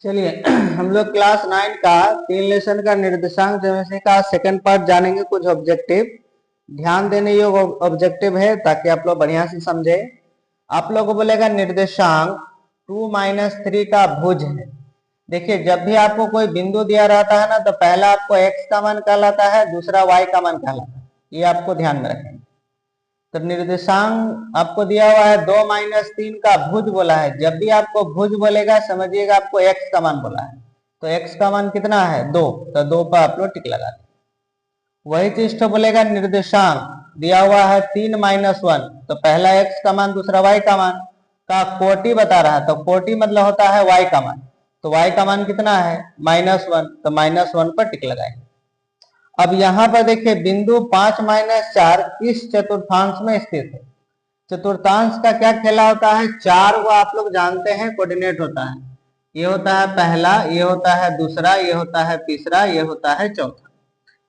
चलिए हम लोग क्लास 9 का 3 लेसन का निर्देशांक ज्योमेट्री का सेकंड पार्ट जानेंगे। कुछ ऑब्जेक्टिव ध्यान देने योग्य ऑब्जेक्टिव है ताकि आप लोग बढ़िया से समझे। आप लोगों को बोलेगा निर्देशांक 2-3 का भुज है। देखिए जब भी आपको कोई बिंदु दिया रहता है ना तो पहला आपको x का मान कहलाता है, दूसरा y का मान कहलाता है। ये आपको ध्यान में रखेंगे। तो निर्देशांक आपको दिया हुआ है 2-3 का भुज बोला है। जब भी आपको भुज बोलेगा समझिएगा आपको x का मान बोला है। तो x का मान कितना है 2, तो 2 पर आप लोग टिक लगा दें। वही चीज तो बोलेगा निर्देशांक दिया हुआ है 3-1, तो पहला x का मान दूसरा y का मान का कोटि बता रहा है। तो कोटि मतलब होता है y का मान। तो y का मान कितना है -1, तो -1 पर टिक लगाएंगे। अब यहाँ पर देखिए बिंदु 5-4 किस चतुर्थांश में स्थित है। चतुर्थांश का क्या खेला होता है, 4 को आप लोग जानते हैं कोऑर्डिनेट होता है। ये होता है पहला, ये होता है दूसरा, ये होता है तीसरा, ये होता है चौथा।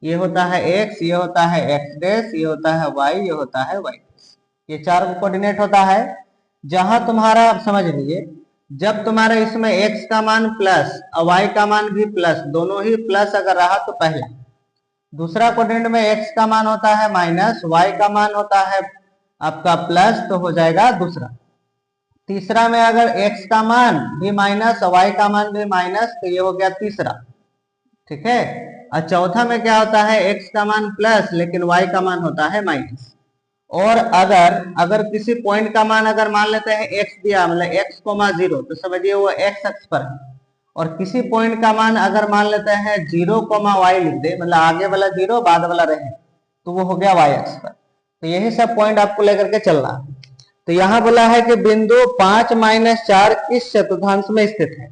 ये होता है x, ये होता है x डैश, ये होता है y, ये होता है y। ये 4 को कोऑर्डिनेट होता है। जहां तुम्हारा आप समझ लीजिए, जब तुम्हारा इसमें x का मान प्लस और y का मान भी प्लस, दोनों ही प्लस अगर रहा तो पहला। दूसरा कोऑर्डिनेट में x का मान होता है माइनस, y का मान होता है आपका प्लस, तो हो जाएगा दूसरा। तीसरा में अगर x का मान भी माइनस और y का मान भी माइनस, तो ये हो गया तीसरा। ठीक है। और चौथा में क्या होता है, x का मान प्लस लेकिन y का मान होता है माइनस। और अगर किसी पॉइंट का मान अगर मान लेते हैं x दिया, मतलब x,0, तो समझिए वो x अक्ष पर है। और किसी पॉइंट का मान अगर मान लेते हैं 0,y लिख दे, मतलब आगे वाला 0 बाद वाला रहे, तो वो हो गया y अक्ष पर। तो यही सब पॉइंट आपको लेकर के चलना है। तो यहाँ बोला है कि बिंदु 5-4 किस चतुर्थांश में स्थित है।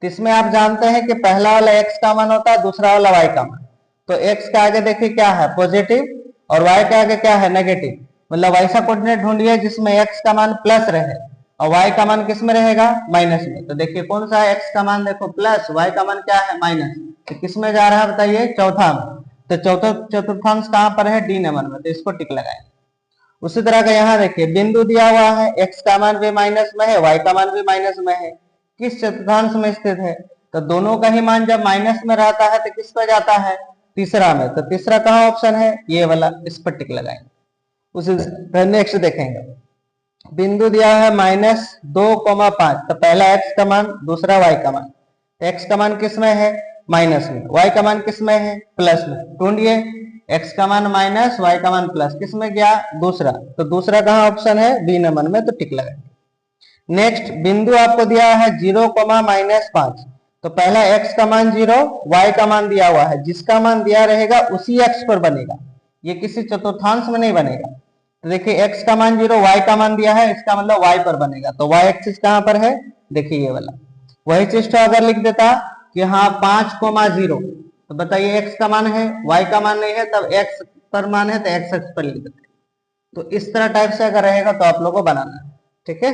तो इसमें आप जानते हैं कि पहला वाला x का मान होता है, दूसरा वाला y का मान। तो x के आगे देखिए क्या है पॉजिटिव, और y के आगे क्या है नेगेटिव। मतलब ऐसा कोऑर्डिनेट ढूंढिए जिसमें x का मान प्लस रहे और y का मान किस में रहेगा, माइनस में। तो देखिए कौन सा है, x का मान देखो प्लस, y का मान क्या है माइनस, तो किस में जा रहा है बताइए, चौथा में। तो चौथा चतुर्थांश कहाँ पर है, डी नंबर में, तो इसको टिक लगाएंगे। उसी तरह का यहाँ देखिए बिंदु दिया हुआ है, x का मान भी माइनस में है, y का मान भी माइनस में है, किस चतुर्थांश में स्थित है। तो दोनों का ही मान जब माइनस में रहता है तो किस पर जाता है, तीसरा में। तो तीसरा कहाँ ऑप्शन है, ये वाला, इस पर टिक लगाएंगे। उसी नेक्स्ट देखेंगे, बिंदु दिया है -2,5, तो पहला x का मान दूसरा y का मान। x का मान किस में है, माइनस में, y का मान किस में है, प्लस में। ढूंढिए, x का मान माइनस, y का मान प्लस, किस में गया, दूसरा। तो दूसरा कहाँ ऑप्शन है, बी नंबर में, तो टिक लगाएंगे। नेक्स्ट बिंदु आपको दिया है 0,-5, तो पहला x का मान 0, y का मान दिया हुआ है, जिसका मान दिया रहेगा उसी x पर बनेगा, ये किसी चतुर्थांश में नहीं बनेगा। तो देखिए x का मान 0, y का मान दिया है, इसका मतलब y पर बनेगा। तो y एक्सिस कहाँ पर है, देखिए ये वाला। वही चीज तो अगर लिख देता कि हाँ 5,0, तो बताइए x का मान है, y का मान नहीं है, तब x पर मान है तो x अक्ष पर लिख देते। तो इस तरह टाइप से अगर रहेगा तो आप लोगों को बनाना है। ठीक है।